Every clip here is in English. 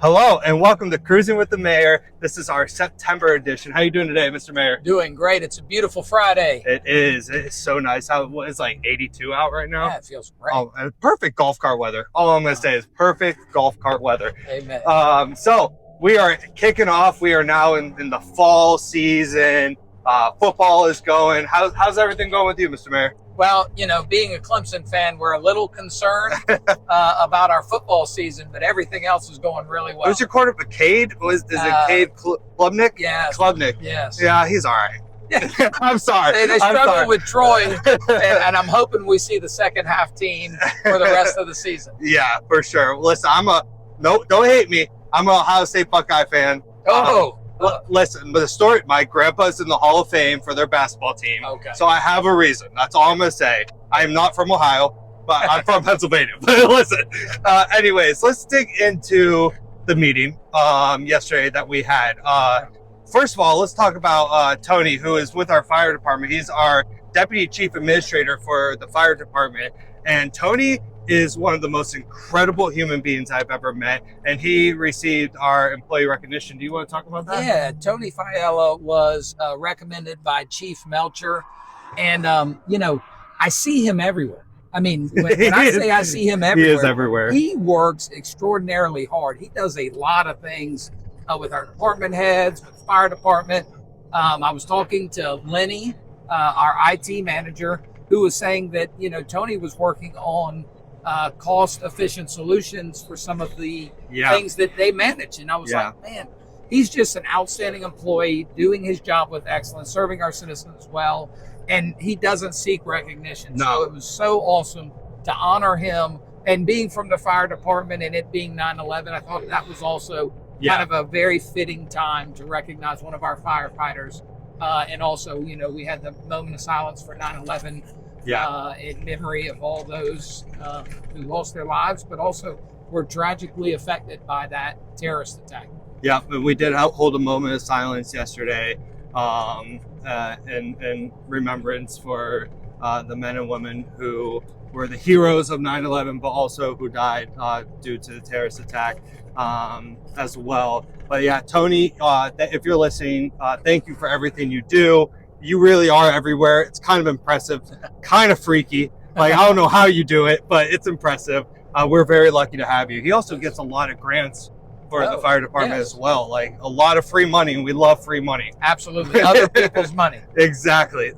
Hello and welcome to Cruising with the Mayor. This is our September edition. How are you doing today, Mr. Mayor? Doing great. It's a beautiful Friday. It is. It is so nice. It's like 82 out right now. Yeah, it feels great. Oh, and perfect golf cart weather. All I'm going to say is perfect golf cart weather. Amen. So we are kicking off. We are now in the fall season. Football is going. How's everything going with you, Mr. Mayor? Well, being a Clemson fan, we're a little concerned about our football season, but everything else is going really well. Who's your quarterback? Cade? Is it Cade Klubnik? Yes. Klubnik. Yes. Yeah, he's all right. I'm sorry. They struggle with Troy, and I'm hoping we see the second half team for the rest of the season. Yeah, for sure. Listen, don't hate me. I'm a Ohio State Buckeye fan. Listen, but the story, my grandpa's in the Hall of Fame for their basketball team. Okay. So I have a reason. That's all I'm going to say. I am not from Ohio, but I'm from Pennsylvania. But listen, anyways, let's dig into the meeting yesterday that we had. First of all, let's talk about Tony, who is with our fire department. He's our deputy chief administrator for the fire department. And Tony is one of the most incredible human beings I've ever met, and he received our employee recognition. Do you want to talk about that? Yeah, Tony Fiella was recommended by Chief Melcher, and I see him everywhere. I mean, when I say I see him everywhere, he is everywhere. He works extraordinarily hard. He does a lot of things with our department heads, with the fire department. I was talking to Lenny, our IT manager, who was saying that Tony was working on cost-efficient solutions for some of the things that they manage. And I was like, man, he's just an outstanding employee, doing his job with excellence, serving our citizens well, and he doesn't seek recognition. No. So it was so awesome to honor him. And being from the fire department and it being 9/11, I thought that was also kind of a very fitting time to recognize one of our firefighters. And also, we had the moment of silence for 9/11. In memory of all those who lost their lives, but also were tragically affected by that terrorist attack. Yeah, we did hold a moment of silence yesterday in remembrance for the men and women who were the heroes of 9/11, but also who died due to the terrorist attack as well. But yeah, Tony, if you're listening, thank you for everything you do. You really are everywhere. It's kind of impressive, kind of freaky. Like, I don't know how you do it, but it's impressive. We're very lucky to have you. He also gets a lot of grants for the fire department as well. Like, a lot of free money, and we love free money. Absolutely. Other people's money. Exactly.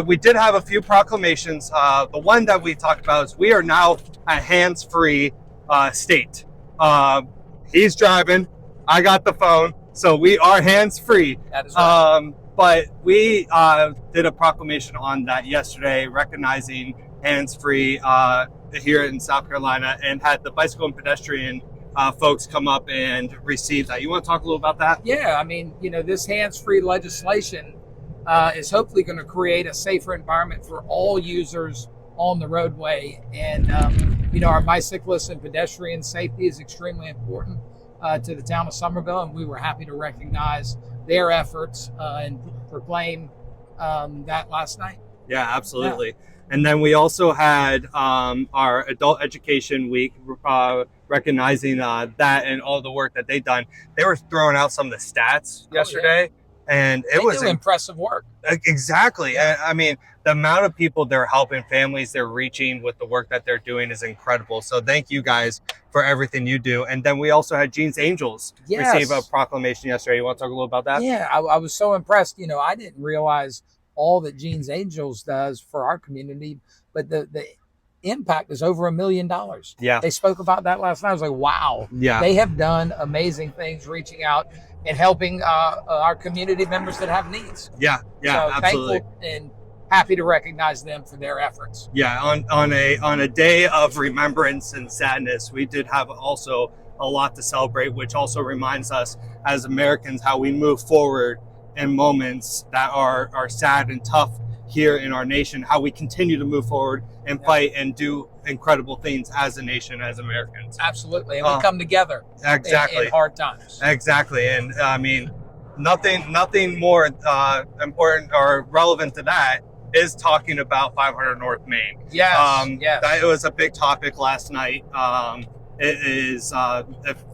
We did have a few proclamations. The one that we talked about is we are now a hands-free state. He's driving. I got the phone. So we are hands-free. That is right. But we did a proclamation on that yesterday, recognizing hands-free here in South Carolina, and had the bicycle and pedestrian folks come up and receive that. You want to talk a little about that? Yeah, I mean, this hands-free legislation is hopefully going to create a safer environment for all users on the roadway. And, our bicyclists and pedestrian safety is extremely important to the town of Somerville, and we were happy to recognize their efforts and proclaim that last night. Yeah, absolutely. Yeah. And then we also had our Adult Education Week, recognizing that and all the work that they've done. They were throwing out some of the stats yesterday, and it was impressive work. Exactly. Yeah. I mean, the amount of people they're helping, families they're reaching with the work that they're doing is incredible. So thank you guys for everything you do. And then we also had Jean's Angels receive a proclamation yesterday. You want to talk a little about that? Yeah, I was so impressed. I didn't realize all that Jean's Angels does for our community, but the impact is over $1 million. Yeah. They spoke about that last night. I was like, wow. Yeah. They have done amazing things reaching out and helping our community members that have needs. Yeah, so absolutely. Thankful and happy to recognize them for their efforts. Yeah, on a day of remembrance and sadness, we did have also a lot to celebrate, which also reminds us as Americans how we move forward in moments that are sad and tough here in our nation, how we continue to move forward and fight and do incredible things as a nation, as Americans. Absolutely, and we come together in hard times. Exactly, and I mean, nothing more important or relevant to that is talking about 500 North Main. Yes, It was a big topic last night. it is,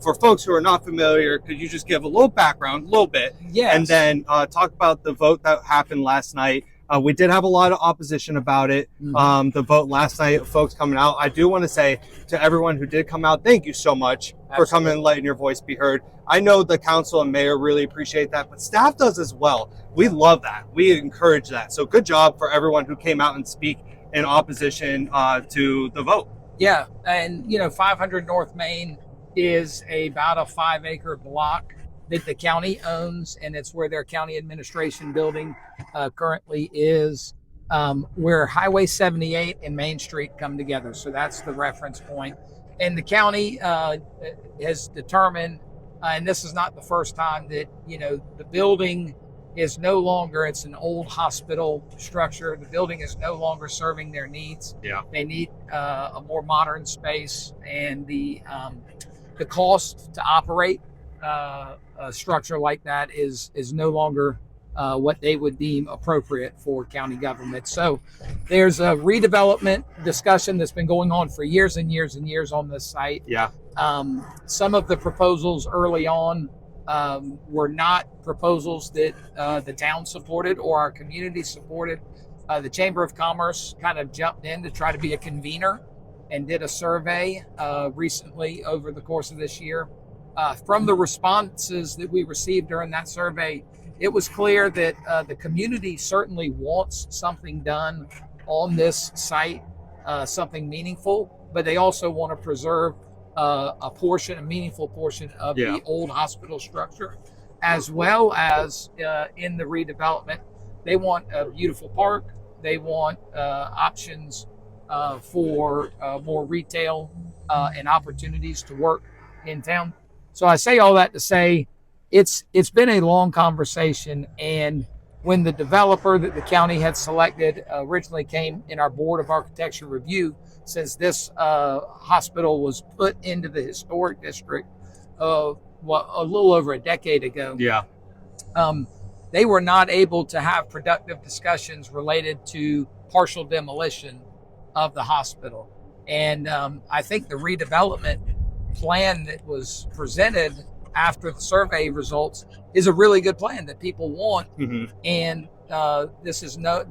for folks who are not familiar, could you just give a little background, a little bit, Yes. and then talk about the vote that happened last night? We did have a lot of opposition about it. The vote last night, folks coming out. I do want to say to everyone who did come out, thank you so much for coming and letting your voice be heard. I know the council and mayor really appreciate that, but staff does as well. We love that. We encourage that. So good job for everyone who came out and speak in opposition to the vote. Yeah, and 500 North Main is about a 5-acre block that the county owns, and it's where their county administration building currently is, where Highway 78 and Main Street come together. So that's the reference point. And the county has determined, and this is not the first time, that the building is no longer, it's an old hospital structure. The building is no longer serving their needs. Yeah. They need a more modern space, and the cost to operate a structure like that is no longer what they would deem appropriate for county government. So there's a redevelopment discussion that's been going on for years and years and years on this site. Yeah. Some of the proposals early on were not proposals that the town supported or our community supported. The Chamber of Commerce kind of jumped in to try to be a convener and did a survey recently over the course of this year. From the responses that we received during that survey, it was clear that the community certainly wants something done on this site, something meaningful, but they also want to preserve a meaningful portion of the old hospital structure, as well as in the redevelopment. They want a beautiful park. They want options for more retail and opportunities to work in town. So I say all that to say it's been a long conversation, and when the developer that the county had selected originally came in our Board of Architecture review, since this hospital was put into the historic district a little over a decade ago. Yeah. They were not able to have productive discussions related to partial demolition of the hospital. And I think the redevelopment plan that was presented after the survey results is a really good plan that people want. And this is not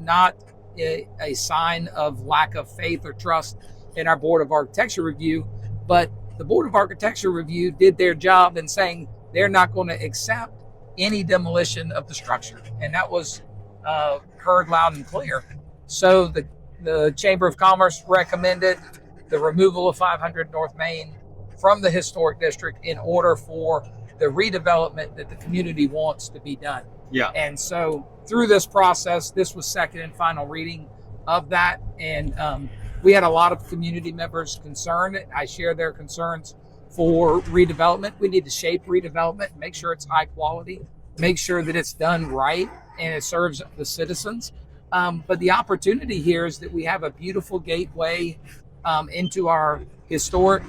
a sign of lack of faith or trust in our Board of Architecture review, but the Board of Architecture review did their job in saying they're not going to accept any demolition of the structure, and that was heard loud and clear. So the Chamber of Commerce recommended the removal of 500 North Main from the historic district in order for the redevelopment that the community wants to be done. Yeah. And so through this process, this was second and final reading of that. And we had a lot of community members concerned. I share their concerns for redevelopment. We need to shape redevelopment, make sure it's high quality, make sure that it's done right and it serves the citizens. But the opportunity here is that we have a beautiful gateway into our historic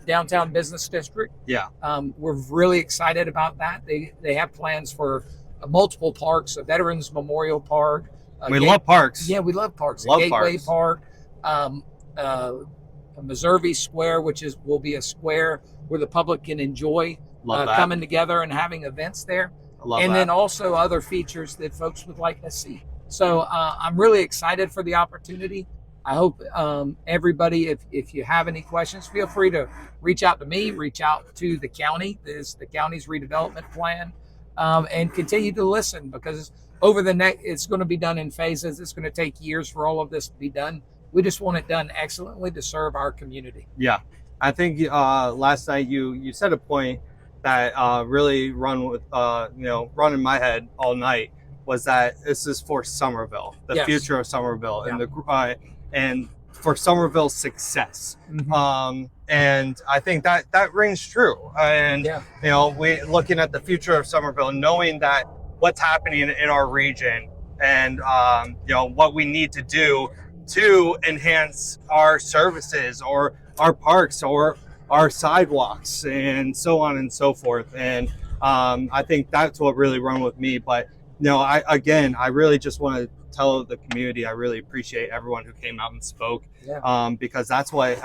downtown business district. Yeah. We're really excited about that. They have plans for multiple parks, a Veterans Memorial Park. We love parks. Yeah, we love parks. Love Gateway parks. Park, Missouri Square, which will be a square where the public can enjoy coming together and having events there. And then also other features that folks would like to see. So I'm really excited for the opportunity. I hope everybody, if you have any questions, feel free to reach out to me, reach out to the county. This is the county's redevelopment plan, and continue to listen, because it's going to be done in phases. It's going to take years for all of this to be done. We just want it done excellently to serve our community. Yeah. I think last night you said a point that really run in my head all night, was that this is for Somerville, the future of Somerville, and for Somerville's success. And I think that rings true. And we looking at the future of Somerville, knowing that what's happening in our region, and what we need to do to enhance our services or our parks or our sidewalks and so on and so forth. And I think that's what really run with me. But I really just want to tell the community I really appreciate everyone who came out and spoke, Yeah. because that's what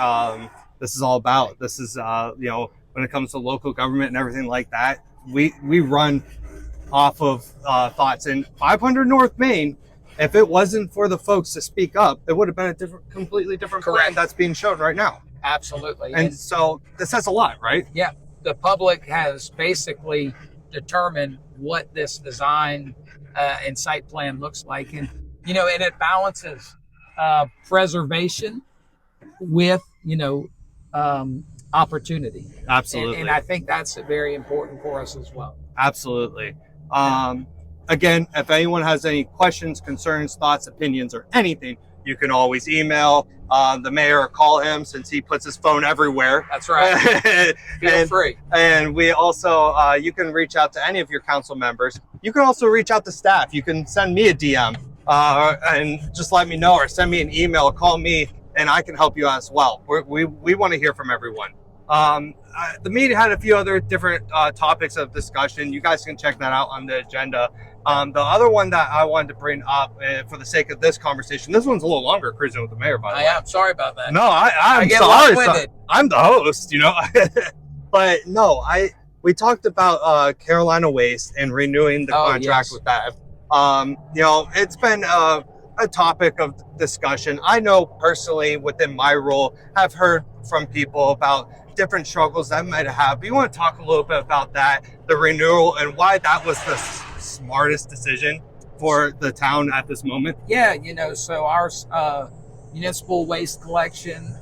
this is all about. This is, when it comes to local government and everything like that, we run off of thoughts. In 500 North Main, if it wasn't for the folks to speak up, it would have been a completely different plan Correct. that's being shown right now. Absolutely. And so this says a lot, right? Yeah, the public has basically determined what this design and site plan looks like, and and it balances preservation with opportunity. Absolutely. And I think that's very important for us as well. Absolutely. Again, if anyone has any questions, concerns, thoughts, opinions, or anything, you can always email the mayor or call him, since he puts his phone everywhere. That's right. Feel free. And we also, you can reach out to any of your council members. You can also reach out to staff. You can send me a DM and just let me know, or send me an email, call me, and I can help you as well. We want to hear from everyone. The meeting had a few other different topics of discussion. You guys can check that out on the agenda. The other one that I wanted to bring up for the sake of this conversation, this one's a little longer, Cruising with the Mayor, by the way. I am sorry about that. No, I'm get sorry. long-winded. I'm the host, But no, we talked about Carolina Waste and renewing the contract with that. It's been a topic of discussion. I know personally within my role, I've heard from people about different struggles that might have. But you want to talk a little bit about that, the renewal, and why that was the smartest decision for the town at this moment? Yeah, so our municipal waste collection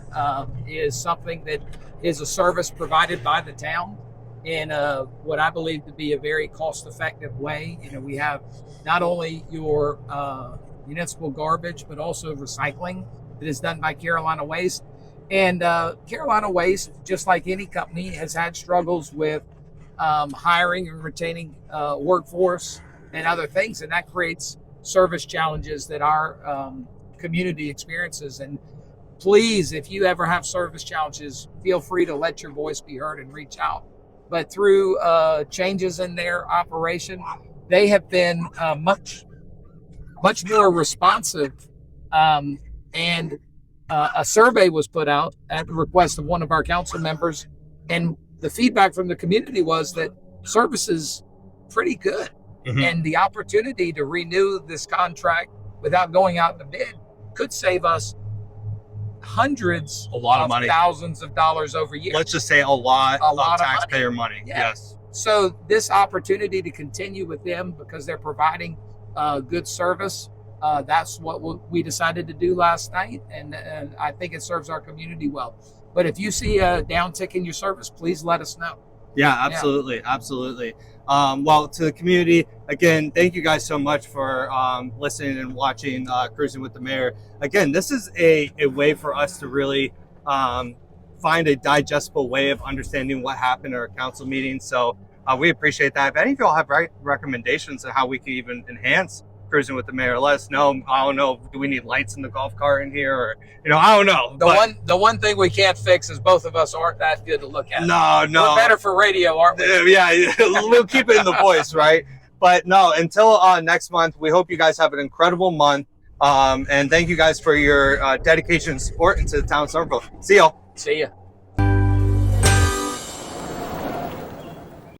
is something that is a service provided by the town in what I believe to be a very cost-effective way. We have not only your municipal garbage, but also recycling that is done by Carolina Waste. And Carolina Waste, just like any company, has had struggles with hiring and retaining workforce and other things, and that creates service challenges that our community experiences. And please, if you ever have service challenges, feel free to let your voice be heard and reach out. But through changes in their operation, they have been much more responsive, and a survey was put out at the request of one of our council members, and the feedback from the community was that service is pretty good. Mm-hmm. And the opportunity to renew this contract without going out to bid could save us hundreds of money, thousands of dollars over years. Let's just say a lot of taxpayer money. Yeah. Yes. So this opportunity to continue with them because they're providing good service, that's what we decided to do last night, and I think it serves our community well. But if you see a downtick in your service, please let us know. Yeah, absolutely. Yeah. Absolutely. Well, to the community, again, thank you guys so much for listening and watching Cruising with the Mayor. Again, this is a way for us to really find a digestible way of understanding what happened at our council meeting. So we appreciate that. If any of y'all have recommendations on how we can even enhance Cruising with the Mayor, let us know. I don't know, do we need lights in the golf cart in here, or I don't know. The one thing we can't fix is both of us aren't that good to look at. No, we're better for radio, aren't we? Yeah, we'll keep it in the voice, right? But no, until next month, we hope you guys have an incredible month, and thank you guys for your dedication and support into the town of Somerville. See y'all. See ya.